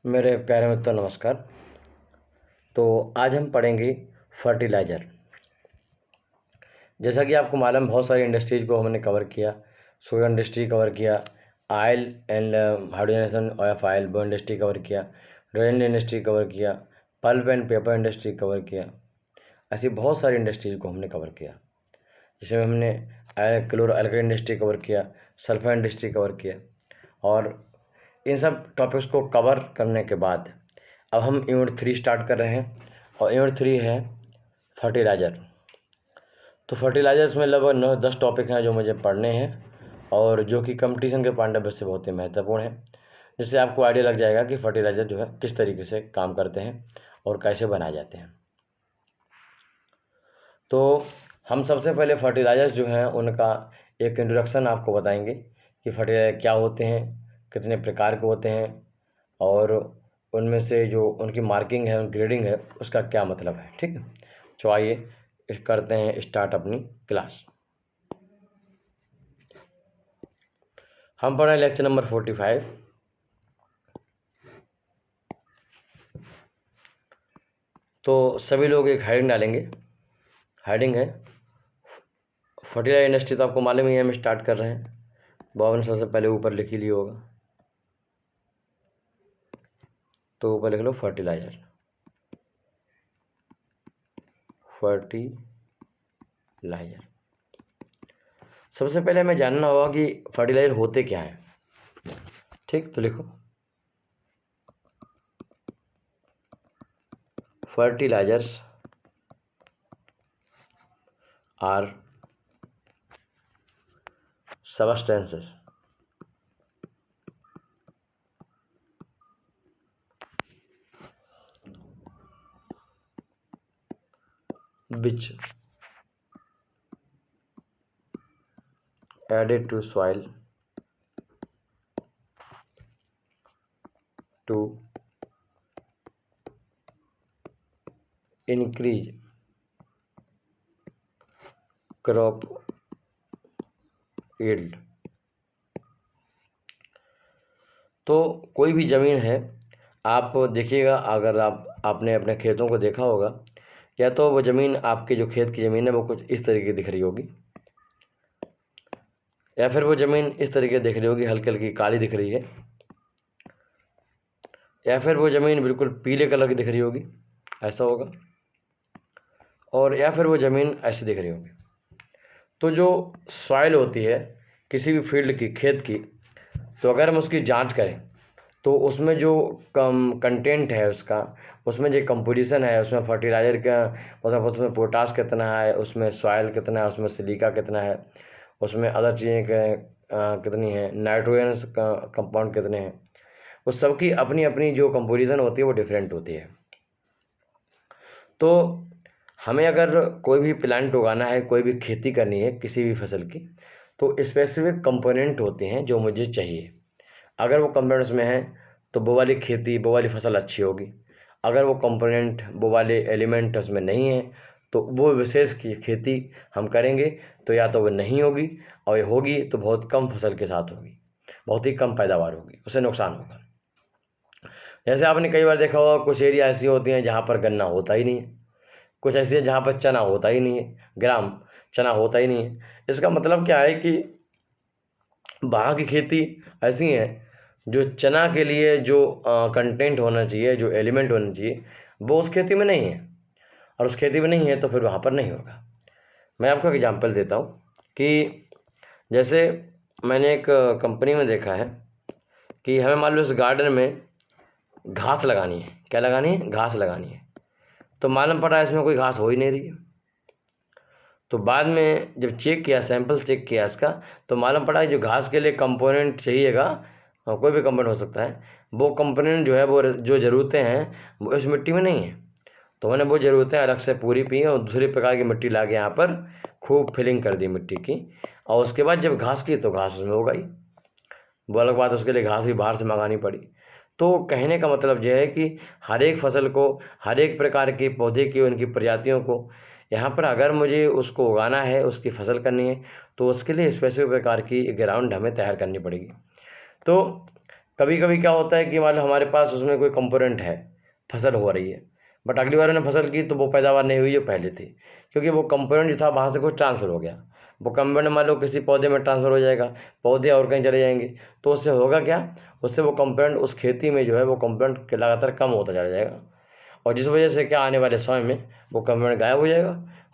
मेरे प्यारे मित्रों नमस्कार। तो आज हम पढ़ेंगे फर्टिलाइज़र। जैसा कि आपको मालूम, बहुत सारी इंडस्ट्रीज़ को हमने कवर किया। शुगर इंडस्ट्री कवर किया, oil and hydrogenation of oil वो इंडस्ट्री कवर किया, रेल इंडस्ट्री कवर किया, pulp and paper industry cover किया। ऐसी बहुत सारी इंडस्ट्रीज़ को हमने कवर किया, जिसमें हमने क्लोरो एल्कली इंडस्ट्री कवर किया, सल्फर इंडस्ट्री कवर किया। और इन सब टॉपिक्स को कवर करने के बाद अब हम यूनिट 3 स्टार्ट कर रहे हैं, और यूनिट 3 है फर्टिलाइज़र। तो फर्टिलाइज़र्स में लगभग 9-10 टॉपिक हैं जो मुझे पढ़ने हैं, और जो कि कंपटीशन के पॉइंट ऑफ व्यू से बहुत ही महत्वपूर्ण है, जिससे आपको आइडिया लग जाएगा कि फर्टिलाइज़र जो है किस तरीके से काम करते हैं और कैसे बनाए जाते हैं। तो हम सबसे पहले फर्टिलाइज़र्स जो हैं उनका एक इंट्रोडक्शन आपको बताएंगे कि फर्टिलाइज़र क्या होते हैं, कितने प्रकार के होते हैं, और उनमें से जो उनकी मार्किंग है, ग्रेडिंग है, उसका क्या मतलब है। ठीक है, तो आइए करते हैं स्टार्ट अपनी क्लास। हम पढ़ रहे हैं लेक्चर नंबर 45। तो सभी लोग एक हेडिंग डालेंगे। हेडिंग है फर्टिलाइजर इंडस्ट्री। तो आपको मालूम ही है हम स्टार्ट कर रहे हैं। बाबा ने सबसे पहले ऊपर लिख ही लिया होगा, तो ऊपर लिख लो फर्टिलाइज़र। फर्टिलाइज़र सबसे पहले हमें जानना होगा कि फर्टिलाइज़र होते क्या हैं। ठीक, तो लिखो fertilisers are substances which added to soil to increase crop yield। तो कोई भी ज़मीन है, आप देखिएगा, अगर आपने अपने खेतों को देखा होगा, या तो वो ज़मीन, आपके जो खेत की ज़मीन है वो कुछ इस तरीके दिख रही होगी, या फिर वो ज़मीन इस तरीके दिख रही होगी, हल्की हल्की काली दिख रही है, या फिर वो ज़मीन बिल्कुल पीले कलर की दिख रही होगी, ऐसा होगा, और या फिर वो ज़मीन ऐसी दिख रही होगी। तो जो सॉइल होती है किसी भी फील्ड की, खेत की, तो अगर हम उसकी जांच करें तो उसमें जो कंटेंट है उसका, उसमें जो कंपोजिशन है, उसमें फर्टिलाइज़र का मतलब उसमें पोटास कितना है, उसमें सॉइल कितना है, उसमें सिलिका कितना है, उसमें अदर चीज़ें कितनी है, नाइट्रोजन का कंपाउंड कितने हैं, उस सब की अपनी अपनी जो कंपोजिशन होती है वो डिफरेंट होती है। तो हमें अगर कोई भी प्लांट उगाना है, कोई भी खेती करनी है किसी भी फसल की, तो स्पेसिफिक कंपोनेंट होते हैं जो मुझे चाहिए। अगर वो कंपोनेंट्स में है तो वो वाली खेती, वो वाली फसल अच्छी होगी। अगर वो कंपोनेंट, वो वाले एलिमेंट उसमें नहीं है, तो वो विशेष की खेती हम करेंगे तो या तो वो नहीं होगी, और ये होगी तो बहुत कम फसल के साथ होगी, बहुत ही कम पैदावार होगी, उससे नुकसान होगा। जैसे आपने कई बार देखा होगा, कुछ एरिया ऐसी होती हैं जहाँ पर गन्ना होता ही नहीं है, कुछ ऐसी है जहाँ पर चना होता ही नहीं है, ग्राम चना होता ही नहीं है। इसका मतलब क्या है कि वहाँ की खेती ऐसी है, जो चना के लिए जो कंटेंट होना चाहिए, जो एलिमेंट होना चाहिए, वो उस खेती में नहीं है, और उस खेती में नहीं है तो फिर वहाँ पर नहीं होगा। मैं आपको एग्जांपल देता हूँ कि जैसे मैंने एक कंपनी में देखा है कि हमें मान लो इस गार्डन में घास लगानी है। क्या लगानी है? घास लगानी है। तो मालूम पड़ा इसमें कोई घास हो ही नहीं रही है। तो बाद में जब चेक किया, सैंपल चेक किया इसका, तो मालूम पड़ा जो घास के लिए कंपोनेंट चाहिएगा, कोई भी कंपोनेंट हो सकता है, वो कंपोनेंट जो है, वो जो ज़रूरतें हैं वो इस मिट्टी में नहीं है। तो मैंने वो ज़रूरतें अलग से पूरी की और दूसरी प्रकार की मिट्टी ला के यहाँ पर खूब फिलिंग कर दी मिट्टी की, और उसके बाद जब घास की तो घास उसमें उगाई। वो अलग बात, उसके लिए घास भी बाहर से मंगानी पड़ी। तो कहने का मतलब यह है कि हर एक फसल को, हर एक प्रकार के पौधे की, उनकी प्रजातियों को यहाँ पर अगर मुझे उसको उगाना है, उसकी फसल करनी है, तो उसके लिए स्पेसिफिक प्रकार की ग्राउंड हमें तैयार करनी पड़ेगी। तो कभी कभी क्या होता है कि मान लो हमारे पास उसमें कोई कंपोनेंट है, फसल हो रही है, बट अगली बार उन्होंने फसल की तो वो पैदावार नहीं हुई जो पहले थी, क्योंकि वो कंपोनेंट जो था वहाँ से कुछ ट्रांसफ़र हो गया। वो कंपोनेंट मान लो किसी पौधे में ट्रांसफ़र हो जाएगा, पौधे और कहीं चले जाएंगे, तो उससे होगा क्या, उससे वो कंपोनेंट उस खेती में जो है वो कंपोनेंट लगातार कम होता चला जाएगा, और जिस वजह से क्या आने वाले समय में वो कंपोनेंट गायब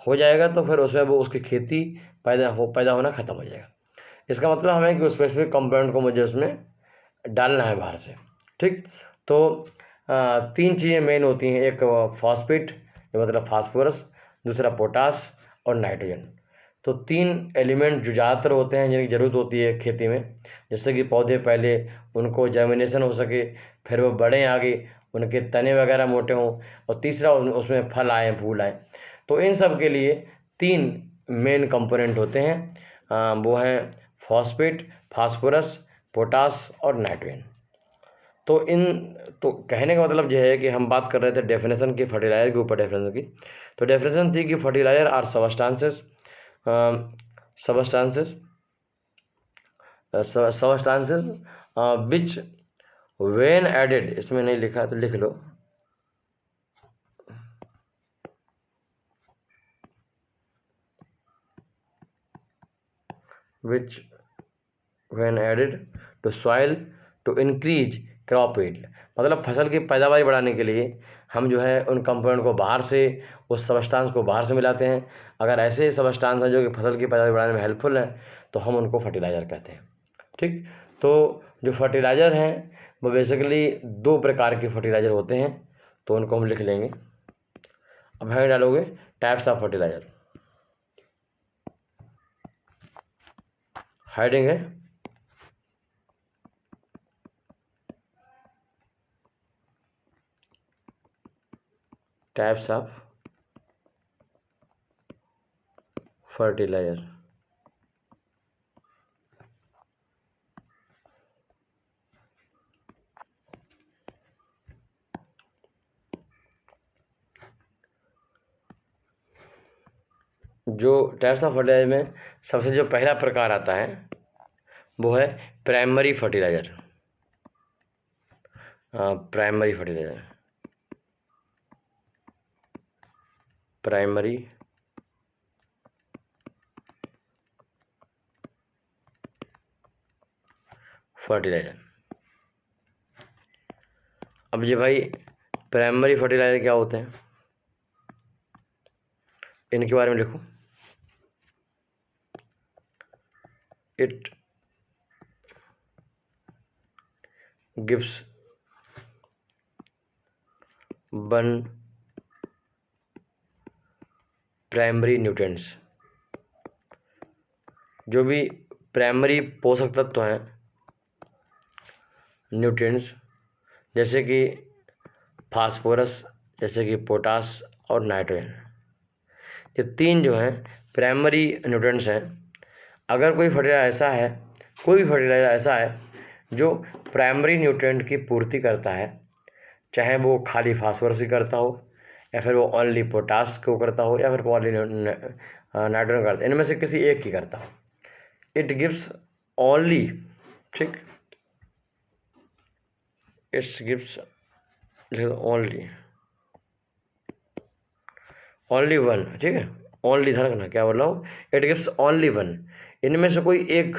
हो जाएगा, तो फिर उसमें वो उसकी खेती पैदा होना ख़त्म हो जाएगा। इसका मतलब हमें कि उस स्पेसिफिक कंपोनेंट को मुझे उसमें डालना है बाहर से। ठीक, तो 3 चीज़ें मेन होती हैं, एक फॉस्फेट मतलब फास्फोरस, दूसरा पोटास और नाइट्रोजन। तो 3 एलिमेंट जो ज़्यादातर होते हैं जिनकी ज़रूरत होती है खेती में, जिससे कि पौधे पहले उनको जर्मिनेशन हो सके, फिर वो बढ़ें आगे, उनके तने वगैरह मोटे हों, और तीसरा उसमें फल आए, फूल आए। तो इन सब के लिए 3 मेन कंपोनेंट होते हैं, वो हैं फॉस्फेट, फास्फोरस, पोटास और नाइट्रोजन। तो कहने का मतलब यह है कि हम बात कर रहे थे डेफिनेशन की, फर्टिलाइजर के ऊपर डेफिनेशन की। तो डेफिनेशन थी कि fertiliser are substances which when added, इसमें नहीं लिखा है तो लिख लो, which when added to soil to increase crop yield, मतलब फसल की पैदावार बढ़ाने के लिए हम जो है उन कंपोनेंट को बाहर से, उस सबस्टांस को बाहर से मिलाते हैं। अगर ऐसे सबस्टांस हैं जो कि फसल की पैदावार बढ़ाने में हेल्पफुल हैं तो हम उनको फर्टिलाइज़र कहते हैं। ठीक, तो जो फर्टिलाइज़र हैं वो बेसिकली 2 प्रकार के फर्टिलाइज़र होते हैं, तो उनको हम लिख लेंगे। अब है डालोगे टाइप्स ऑफ फर्टिलाइज़र, हेडिंग है टाइप्स ऑफ फर्टिलाइज़र। जो टाइप्स ऑफ फर्टिलाइजर में सबसे जो पहला प्रकार आता है वो है primary fertiliser. Primary fertiliser, primary fertiliser. अब ये भाई प्राइमरी फर्टिलाइज़र क्या होते हैं, इनके बारे में लिखो। इट गिव्स 1 प्राइमरी न्यूट्रिएंट्स, जो भी प्राइमरी पोषक तत्व हैं, न्यूट्रिएंट्स, जैसे कि फास्फोरस, जैसे कि पोटास और नाइट्रोजन, ये 3 जो हैं प्राइमरी न्यूट्रिएंट्स हैं। अगर कोई फर्टिलाइज़र ऐसा है, कोई भी फर्टिलाइज़र ऐसा है जो प्राइमरी न्यूट्रिएंट की पूर्ति करता है, चाहे वो खाली फास्फोरस ही करता हो, या फिर वो ओनली पोटास को करता हो, या फिर ओनली नाइट्रोजन करता है, इनमें से किसी एक की करता हो, इट गिव्स ओनली, ठीक, इट्स गिव्स ओनली 1, ठीक है, ओनली ध्यान रखना क्या बोल रहा हूँ, इट गिव्स ओनली 1, इनमें से कोई एक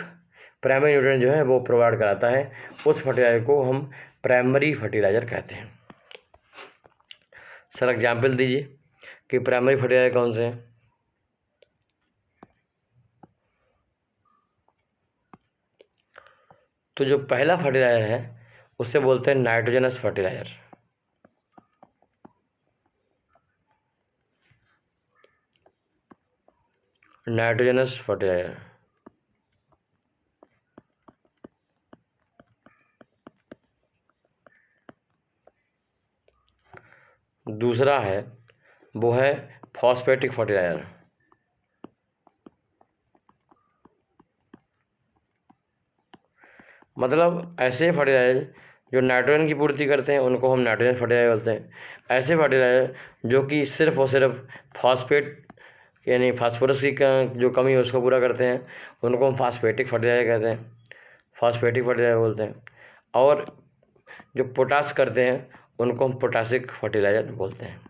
प्राइमरी न्यूट्रिएंट जो है वो प्रोवाइड कराता है, उस फर्टिलाइज़र को हम प्राइमरी फर्टिलाइज़र कहते हैं। सर एग्जाम्पल दीजिए कि प्राइमरी फर्टिलाइज़र कौन से हैं। तो जो पहला फर्टिलाइज़र है उससे बोलते हैं नाइट्रोजनस फर्टिलाइज़र। Nitrogenous fertiliser. दूसरा है वो है फॉस्फेटिक फर्टिलाइज़र। मतलब ऐसे फर्टिलाइज़र जो नाइट्रोजन की पूर्ति करते हैं उनको हम नाइट्रोजन फर्टिलाइज़र बोलते हैं। ऐसे फर्टिलाइज़र जो कि सिर्फ और सिर्फ फॉस्फेट यानी फास्फोरस की जो कमी है उसको पूरा करते हैं, उनको हम फॉस्फेटिक फर्टिलाइज़र कहते हैं, फॉस्फेटिक फर्टिलाइज़र बोलते हैं। और जो पोटाश करते हैं उनको हम पोटासिक फर्टिलाइजर बोलते हैं।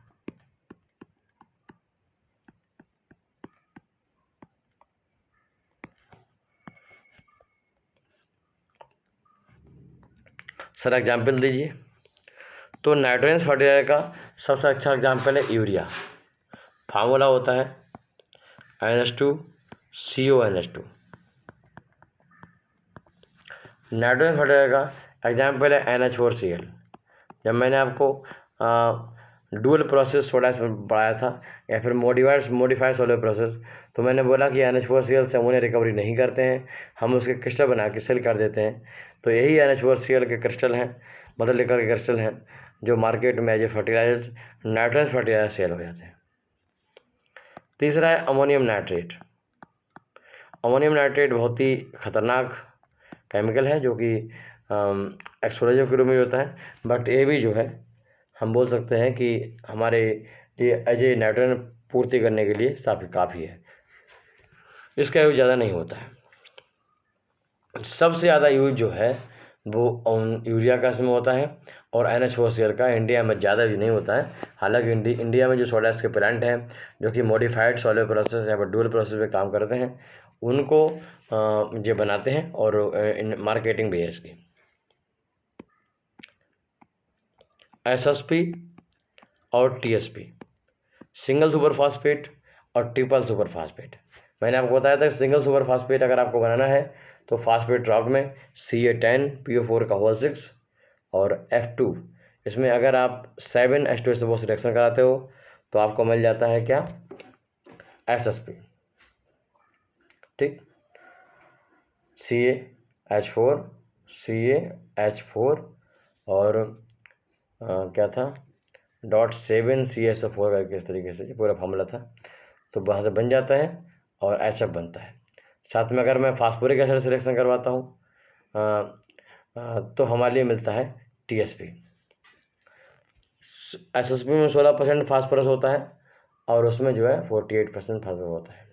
सर एग्जाम्पल दीजिए। तो नाइट्रोजन फर्टिलाइजर का सबसे अच्छा एग्जाम्पल है यूरिया। फार्मूला होता है NH2CONH2। नाइट्रोजन फर्टिलाइजर का एग्जाम्पल है NH4Cl। जब मैंने आपको डुअल प्रोसेस सोडा पढ़ाया था या फिर मॉडिफाइड सोलर प्रोसेस, तो मैंने बोला कि NH4Cl से अमोनिया रिकवरी नहीं करते हैं, हम उसके क्रिस्टल बना के सेल कर देते हैं। तो यही NH4Cl के क्रिस्टल हैं, मदर लिकर के क्रिस्टल हैं, जो मार्केट में as a fertiliser nitrogen fertiliser sell हो जाते हैं। तीसरा है अमोनियम नाइट्रेट। अमोनियम नाइट्रेट बहुत ही खतरनाक केमिकल है जो कि एक्सप्लोजिव के रूप में होता है, बट ये भी जो है हम बोल सकते हैं कि हमारे लिए एज ए नाइट्रोजन पूर्ति करने के लिए काफ़ी है। इसका यूज ज़्यादा नहीं होता है। सबसे ज़्यादा यूज जो है वो यूरिया का इसमें होता है और NH4Cl का इंडिया में ज़्यादा यूज नहीं होता है। हालांकि इंडिया में जो सोडा के प्लांट हैं जो कि मॉडिफाइड सोलर प्रोसेस या फिर डुअल प्रोसेस में काम करते हैं, उनको ये बनाते हैं और मार्केटिंग भी है इसकी। SSP और TSP, सिंगल सुपर फास्फेट और ट्रिपल सुपर फास्फेट। मैंने आपको बताया था सिंगल सुपर फास्फेट अगर आपको बनाना है तो फास्फेट रॉक में Ca10 PO4 का होल 6 और F2, इसमें अगर आप 7H2SO4 रिएक्शन कराते हो तो आपको मिल जाता है क्या, SSP। ठीक, CaH4 CaH4 और क्या था .7CSO4 करके इस तरीके से पूरा फार्मूला था। तो वहाँ से बन जाता है और HF बनता है। साथ में अगर मैं फास्फोरिक एसिड सिलेक्शन करवाता हूँ तो हमारे लिए मिलता है TSP। SSP में 16% फास्फोरस होता है और उसमें जो है 48% फास्फोरस होता है।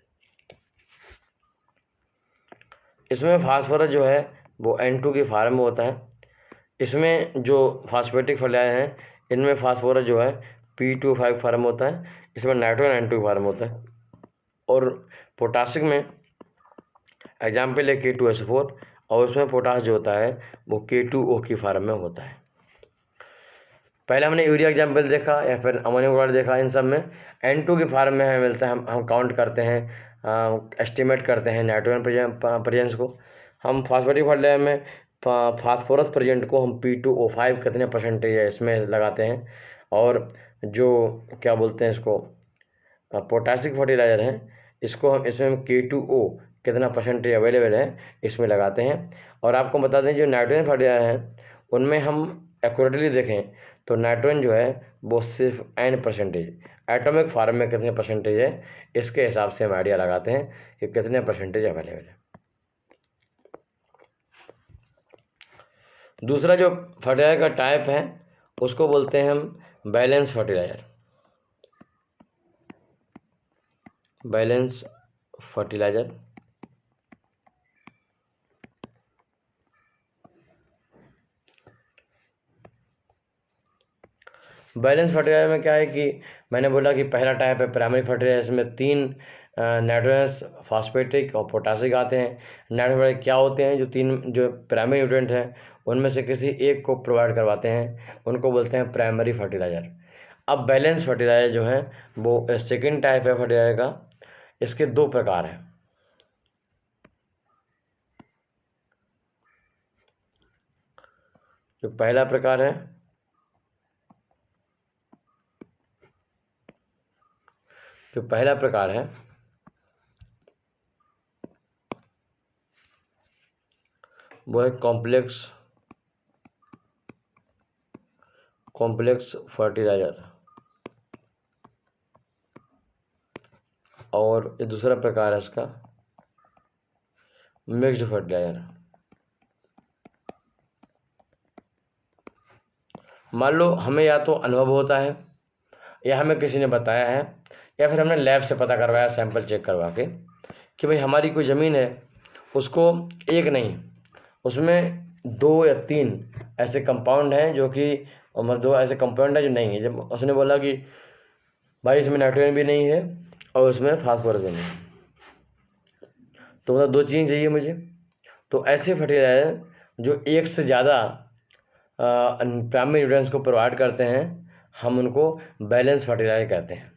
इसमें फास्फोरस जो है वो N2 की फॉर्म में होता है। इसमें जो फास्फेटिक फर्टिलाइजर हैं इनमें फास्फोरस जो है P2O5 फॉर्म होता है, इसमें नाइट्रोजन N2 फॉर्म होता है। और पोटासिक में एग्जाम्पल है K2SO4 और उसमें पोटास जो होता है वो K2O की फॉर्म में होता है। पहले हमने यूरिया एग्जाम्पल देखा या फिर अमोनियम क्लोराइड देखा। इन सब में N2 की फॉर्म में हमें मिलता है। हम काउंट करते हैं, एस्टिमेट करते हैं नाइट्रोजन प्रेजेंस को। हम फास्फेटिक फर्टिलाइजर में फास्फोरस प्रेजेंट को हम P2O5 कितने परसेंटेज है इसमें लगाते हैं, और जो क्या बोलते हैं इसको पोटासिक फर्टिलाइजर है इसको हम इसमें K2O कितना परसेंटेज अवेलेबल है इसमें लगाते हैं। और आपको बता दें जो नाइट्रोजन फर्टिलाइजर हैं उनमें हम एक्यूरेटली देखें तो नाइट्रोजन जो है वो सिर्फ N%, एटॉमिक फॉर्म में कितने परसेंटेज है इसके हिसाब से हम आइडिया लगाते हैं कि कितने परसेंटेज अवेलेबल है। दूसरा जो फर्टिलाइजर का टाइप है उसको बोलते हैं हम balance fertiliser. Balance fertiliser balance fertiliser में क्या है कि मैंने बोला कि पहला टाइप है प्राइमरी फर्टिलाइजर, इसमें 3 नाइट्रोजन, फास्फेटिक और पोटासिक आते हैं। नाइट्रोजन क्या होते हैं, जो 3 जो प्राइमरी न्यूट्रिएंट हैं उनमें से किसी एक को प्रोवाइड करवाते हैं, उनको बोलते हैं प्राइमरी फर्टिलाइजर। अब बैलेंस फर्टिलाइजर जो है वो सेकेंड टाइप है फर्टिलाइजर का। इसके 2 प्रकार हैं। जो पहला प्रकार है वो है कॉम्प्लेक्स फर्टिलाइजर, और ये दूसरा प्रकार है इसका मिक्स्ड फर्टिलाइजर। मान लो हमें या तो अनुभव होता है या हमें किसी ने बताया है या फिर हमने लैब से पता करवाया सैंपल चेक करवा के कि भाई हमारी कोई ज़मीन है, उसको एक नहीं उसमें 2 या 3 ऐसे कंपाउंड हैं जो कि मतलब 2 ऐसे कंपाउंड हैं जो नहीं है। जब उसने बोला कि भाई इसमें नाइट्रोजन भी नहीं है और उसमें फास्फोरस भी नहीं है, तो मतलब 2 चीज़ चाहिए मुझे। तो ऐसे फर्टिलाइजर जो एक से ज़्यादा प्राइमरी न्यूट्रिएंट्स को प्रोवाइड करते हैं, हम उनको बैलेंस फर्टिलाइजर कहते हैं।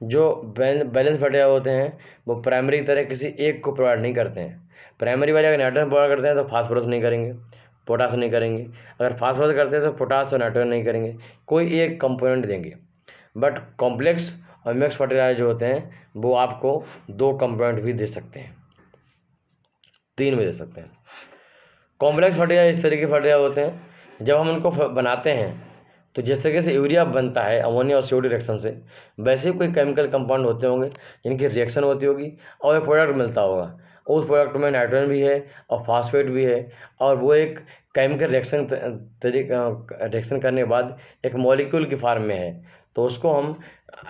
जो बैलेंस फर्टिलाइजर होते हैं वो प्राइमरी की तरह किसी एक को प्रोवाइड नहीं करते हैं। प्राइमरी वाले अगर नाइट्रोजन प्रोवाइड करते हैं तो फास्फोरस नहीं करेंगे, पोटास नहीं करेंगे। अगर फास्फोरस करते हैं तो पोटास और नाइट्रोजन नहीं करेंगे, कोई एक कंपोनेंट देंगे। बट कॉम्प्लेक्स और मिक्स फर्टिलाइजर जो होते हैं वो आपको 2 कंपोनेंट भी दे सकते हैं, 3 भी दे सकते हैं। कॉम्प्लेक्स फर्टिलाइजर इस तरीके के फर्टिलाइजर होते हैं, जब हम उनको बनाते हैं तो जिस तरीके से यूरिया बनता है अमोनिया और CO2 रिएक्शन से, वैसे ही कोई केमिकल कंपाउंड होते होंगे जिनकी रिएक्शन होती होगी और एक प्रोडक्ट मिलता होगा। उस प्रोडक्ट में नाइट्रोजन भी है और फास्फेट भी है, और वो एक केमिकल रिएक्शन रिएक्शन करने के बाद एक मॉलिक्यूल की फॉर्म में है। तो उसको हम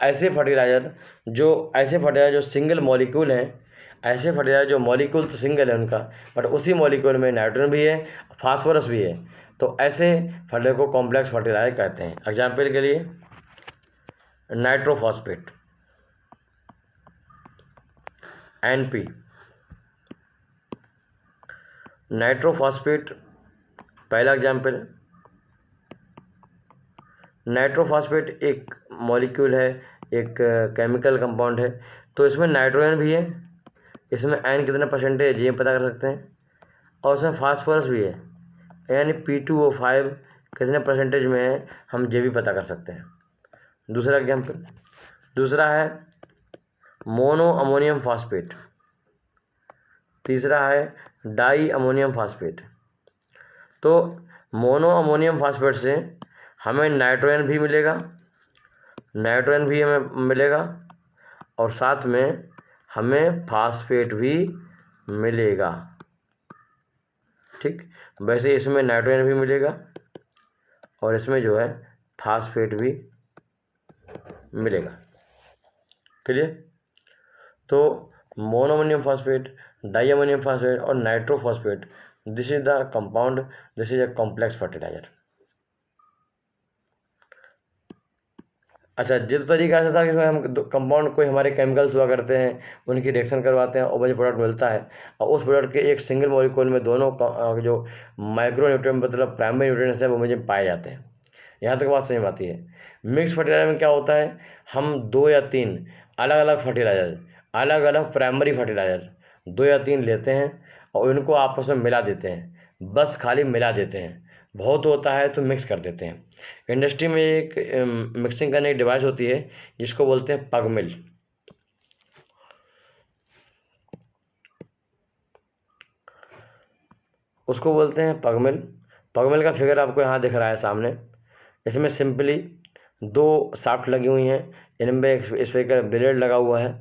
ऐसे फर्टिलाइज़र जो सिंगल मॉलिक्यूल हैं, ऐसे फर्टिलाइजर जो मॉलिक्यूल तो सिंगल है उनका, बट उसी मॉलिक्यूल में नाइट्रोजन भी है, फास्फोरस भी है, तो ऐसे फर्टिलाइजर को कॉम्प्लेक्स फर्टिलाइजर कहते हैं। एग्जाम्पल के लिए नाइट्रोफॉस्फेट, NP। नाइट्रोफॉस्फेट पहला एग्जाम्पल है। नाइट्रोफॉस्फेट एक मॉलिक्यूल है, एक केमिकल कंपाउंड है, तो इसमें नाइट्रोजन भी है, इसमें N कितना परसेंटेज ये पता कर सकते हैं, और उसमें फास्फोरस भी है, यानी P2O5 कितने परसेंटेज में है हम ये भी पता कर सकते हैं। दूसरा एग्जाम्पल, दूसरा है मोनो अमोनियम फास्फेट, तीसरा है डाई अमोनियम फास्फेट। तो मोनो अमोनियम फास्फेट से हमें नाइट्रोजन भी मिलेगा, हमें मिलेगा, और साथ में हमें फास्फेट भी मिलेगा। ठीक, वैसे इसमें नाइट्रोजन भी मिलेगा और इसमें जो है फास्फेट भी मिलेगा। क्लियर? तो मोनोअमोनियम फास्फेट, डाईअमोनियम फास्फेट और nitrophosphate, this is the compound, this is a complex fertiliser. अच्छा, जिस तरीका से था कि हम कंपाउंड कोई हमारे केमिकल्स हुआ करते हैं, उनकी रिएक्शन करवाते हैं और मुझे प्रोडक्ट मिलता है, और उस प्रोडक्ट के एक सिंगल मॉलिक्यूल में दोनों जो माइक्रो न्यूट्रिएंट मतलब प्राइमरी न्यूट्रिएंट्स हैं वो मुझे पाए जाते हैं। यहाँ तक बात समझ में आती है। मिक्स फर्टिलाइजर में क्या होता है, हम 2 या 3 अलग अलग फर्टिलाइजर, अलग अलग प्राइमरी फर्टिलाइजर 2 या 3 लेते हैं और उनको आपस में मिला देते हैं, बस खाली मिला देते हैं। बहुत होता है तो मिक्स कर देते हैं। इंडस्ट्री में एक मिक्सिंग करने की डिवाइस होती है जिसको बोलते हैं पग मिल। उसको बोलते हैं पग मिल। पग मिल का फिगर आपको यहाँ दिख रहा है सामने। इसमें सिंपली 2 शाफ्ट लगी हुई हैं, इनमें इस पर एक ब्लेड लगा हुआ है,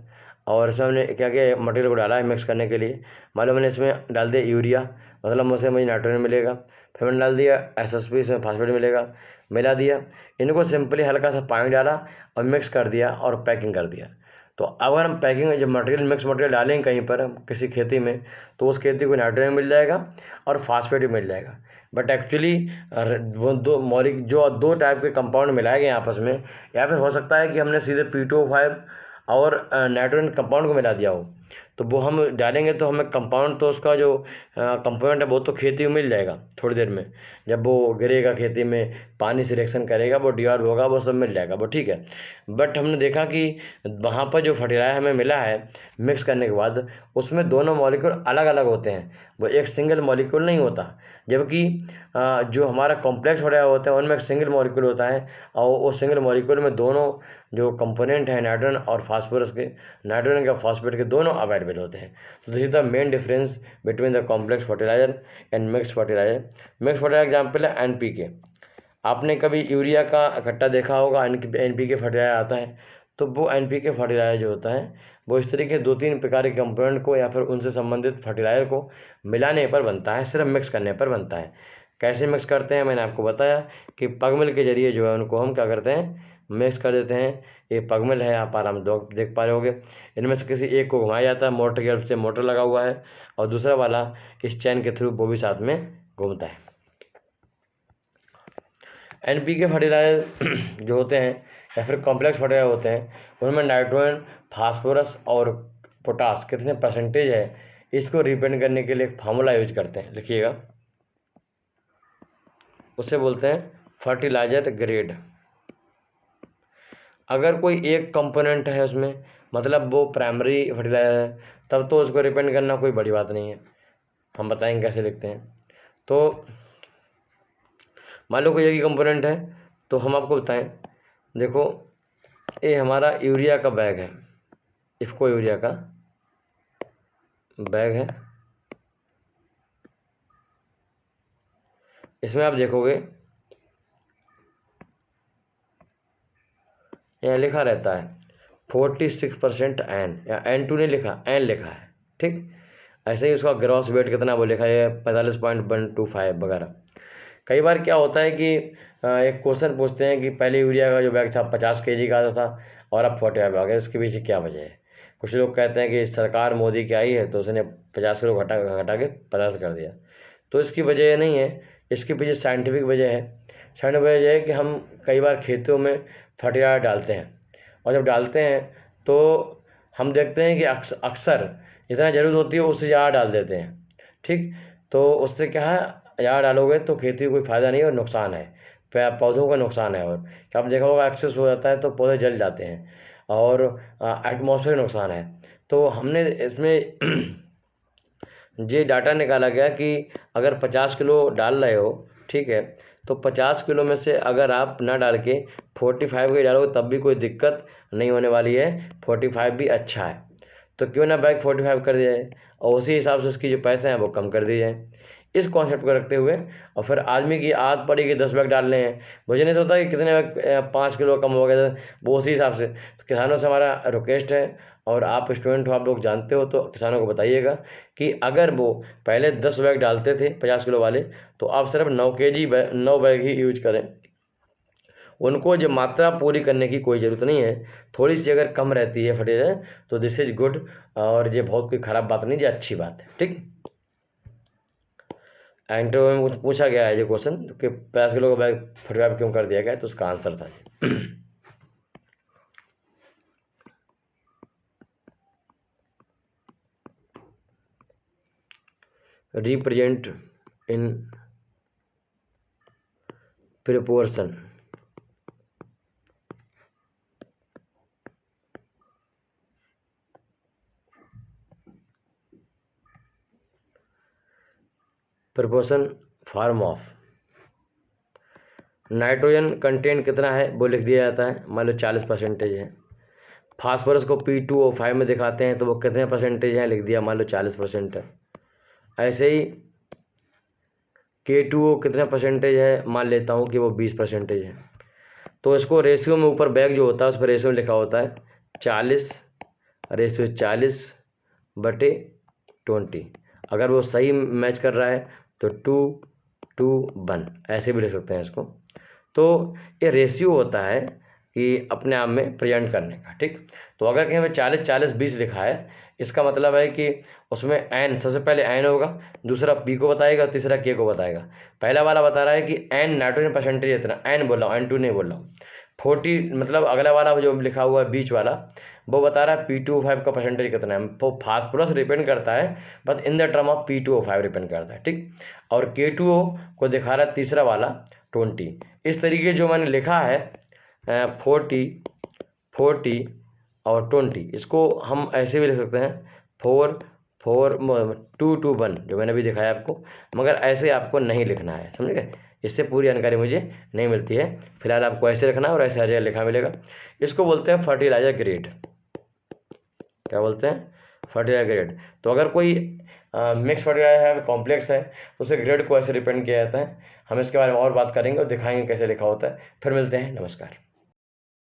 और इसमें हमने क्या क्या मटेरियल को डाला है मिक्स करने के लिए। मान लो मैंने इसमें डाल दिया यूरिया, मतलब मुझे नाइट्रोजन मिलेगा, फिर मैंने डाल दिया SSP, इसमें फास्फेट मिलेगा, मिला दिया। इनको सिंपली हल्का सा पानी डाला और मिक्स कर दिया और पैकिंग कर दिया। तो अगर हम पैकिंग जब मटेरियल मिक्स मटेरियल डालेंगे कहीं पर किसी खेती में, तो उस खेती को नाइट्रोजन मिल जाएगा और फास्फेट भी मिल जाएगा। बट एक्चुअली वो जो 2 टाइप के कंपाउंड मिलाए गए आपस में, या फिर हो सकता है कि हमने सीधे P2O5 और नाइट्रोजन कंपाउंड को मिला दिया हो, तो वो हम डालेंगे तो हमें कंपाउंड तो उसका जो कंपोनेंट है वो तो खेती में मिल जाएगा थोड़ी देर में। जब वो गिरेगा खेती में, पानी से रिएक्शन करेगा, वो डिसॉल्व होगा, वो सब मिल जाएगा, वो ठीक है। बट हमने देखा कि वहाँ पर जो फर्टिलाइजर हमें मिला है मिक्स करने के बाद, उसमें दोनों मॉलिक्यूल अलग अलग होते हैं, वो एक सिंगल मॉलिक्यूल नहीं होता। जबकि जो हमारा कॉम्प्लेक्स फर्टिलाइजर होता है उनमें एक सिंगल मॉलिक्यूल होता है, और उस सिंगल मॉलिक्यूल में दोनों जो कंपोनेंट हैं नाइट्रोजन और फास्फोरस के, नाइट्रोजन के फास्फेट के दोनों अवेलेबल होते हैं। तो this is the main difference between the complex fertiliser and mix fertiliser. Mix fertiliser example है NPK। आपने कभी यूरिया का इकट्ठा देखा होगा, NPK फर्टिलाइजर आता है, तो वो NPK फर्टिलाइजर जो होता है वो इस तरीके 2-3 प्रकार के कंपोनेंट को या फिर उनसे संबंधित फर्टिलाइजर को मिलाने पर बनता है, सिर्फ मिक्स करने पर बनता है। कैसे मिक्स करते हैं मैंने आपको बताया कि पग मिल के जरिए जो है उनको हम क्या करते हैं, मिक्स कर देते हैं। ये पग मिल है, आप आराम देख पा रहे होगे। इनमें से किसी एक को घुमाया जाता है, मोटर की हेल्प से, मोटर लगा हुआ है, और दूसरा वाला इस चैन के थ्रू वो भी साथ में घूमता है। NPK फर्टिलाइजर जो होते हैं या फिर कॉम्प्लेक्स फर्टिलाइजर होते हैं, उनमें नाइट्रोजन, फास्फोरस और पोटास कितने परसेंटेज है, इसको रिप्रेजेंट करने के लिए एक फार्मूला यूज करते हैं, लिखिएगा। उसे बोलते हैं फर्टिलाइजर ग्रेड। अगर कोई एक कंपोनेंट है उसमें, मतलब वो प्राइमरी फर्टिलाइजर है, तब तो उसको रिप्रेजेंट करना कोई बड़ी बात नहीं है। हम बताएंगे कैसे लिखते हैं। तो मान लो कोई एक ही कंपोनेंट है, तो हम आपको बताएं, देखो ये हमारा यूरिया का बैग है, इफ़को यूरिया का बैग है। इसमें आप देखोगे यहाँ लिखा रहता है 46% एन, या N2 नहीं लिखा, एन लिखा है, ठीक। ऐसे ही उसका ग्रॉस वेट कितना वो लिखा है 45.125 वगैरह। कई बार क्या होता है कि एक क्वेश्चन पूछते हैं कि पहले यूरिया का जो बैग था 50 kg का आता था और अब 45 आ गया, उसके पीछे क्या वजह है। कुछ लोग कहते हैं कि सरकार मोदी की आई है तो उसने 50 किलो घटा के 50 कर दिया, तो इसकी वजह नहीं है, इसके पीछे साइंटिफिक वजह है। साइंटिफिक वजह है कि हम कई बार खेतों में फर्टिलाइजर डालते हैं, और जब डालते हैं तो हम देखते हैं कि अक्सर जितना ज़रूरत होती है उससे ज़्यादा डाल देते हैं, ठीक। तो उससे क्या है, ज़्यादा डालोगे तो खेती को कोई फ़ायदा नहीं है और नुकसान है, पौधों का नुकसान है। और क्या आप देखा होगा एक्सेस हो जाता है तो पौधे जल जाते हैं और एटमॉस्फेयर नुकसान है। तो हमने इसमें ये डाटा निकाला गया कि अगर 50 किलो डाल रहे हो, ठीक है, तो 50 किलो में से अगर आप ना डाल के 45 के डालोगे तब भी कोई दिक्कत नहीं होने वाली है, 45 भी अच्छा है। तो क्यों ना बैग 45 कर दिया जाए और उसी हिसाब से उसकी जो पैसे हैं वो कम कर दिए जाए। इस कॉन्सेप्ट को रखते हुए और फिर आदमी की आदत पड़ी कि 10 बैग डालने हैं, मुझे नहीं सोचता कि कितने बैग 5 किलो कम हो गया, वो उसी हिसाब से। तो किसानों से हमारा रिक्वेस्ट है, और आप स्टूडेंट हो, आप लोग जानते हो, तो किसानों को बताइएगा कि अगर वो पहले 10 बैग डालते थे 50 किलो वाले, तो आप सिर्फ 9 बैग ही यूज करें। उनको जो मात्रा पूरी करने की कोई ज़रूरत नहीं है, थोड़ी सी अगर कम रहती है फर्टिलाइजर तो दिस इज़ गुड, और ये बहुत कोई ख़राब बात नहीं, ये अच्छी बात है, ठीक। इंटरव्यू में पूछा गया है ये क्वेश्चन कि 50 किलो का बैग 45 क्यों कर दिया गया, तो उसका आंसर था represent in proportion. Proportion form of nitrogen content कितना है वो लिख दिया जाता है, मान लो 40% है। फास्फोरस को P2O5 में दिखाते हैं तो वो कितने परसेंटेज है, लिख दिया, मान लो 40% है। ऐसे ही K2O कितने परसेंटेज है, मान लेता हूँ कि वो 20% है। तो इसको रेशियो में ऊपर बैग जो होता है उस पर रेशियो लिखा होता है 40/20। अगर वो सही मैच कर रहा है तो 2:1 ऐसे भी लिख सकते हैं इसको। तो ये रेशियो होता है कि अपने आप में प्रेजेंट करने का, ठीक। तो अगर कहीं पे 40/40/20 लिखा है, इसका मतलब है कि उसमें एन, सबसे पहले एन होगा, दूसरा पी को बताएगा, तीसरा के को बताएगा। पहला वाला बता रहा है कि एन नाइट्रोजन परसेंटेज इतना, एन बोल रहा हूँ, N2 नहीं बोल रहा हूँ। 40 मतलब अगला वाला जो लिखा हुआ है बीच वाला, वो बता रहा है P2O5 का परसेंटेज कितना है। वो फास्फोरस डिपेंड करता है, बस in the term of P2O5 depend करता है, ठीक। और K2O को दिखा रहा है तीसरा वाला 20। इस तरीके जो मैंने लिखा है 40 और 20, इसको हम ऐसे भी लिख सकते हैं 4:2:1 जो मैंने अभी दिखाया आपको, मगर ऐसे आपको नहीं लिखना है, समझ गए। इससे पूरी जानकारी मुझे नहीं मिलती है, फिलहाल आपको ऐसे रखना है और ऐसे हर जगह लिखा मिलेगा। इसको बोलते हैं फर्टिलाइजर ग्रेड। क्या बोलते हैं, फर्टिलाइजर ग्रेड। तो अगर कोई मिक्स फर्टिलाइजर है, कॉम्प्लेक्स है, तो उसे ग्रेड को ऐसे रिप्रेजेंट किया जाता है। हम इसके बारे में और बात करेंगे और दिखाएंगे कैसे लिखा होता है। फिर मिलते हैं, नमस्कार।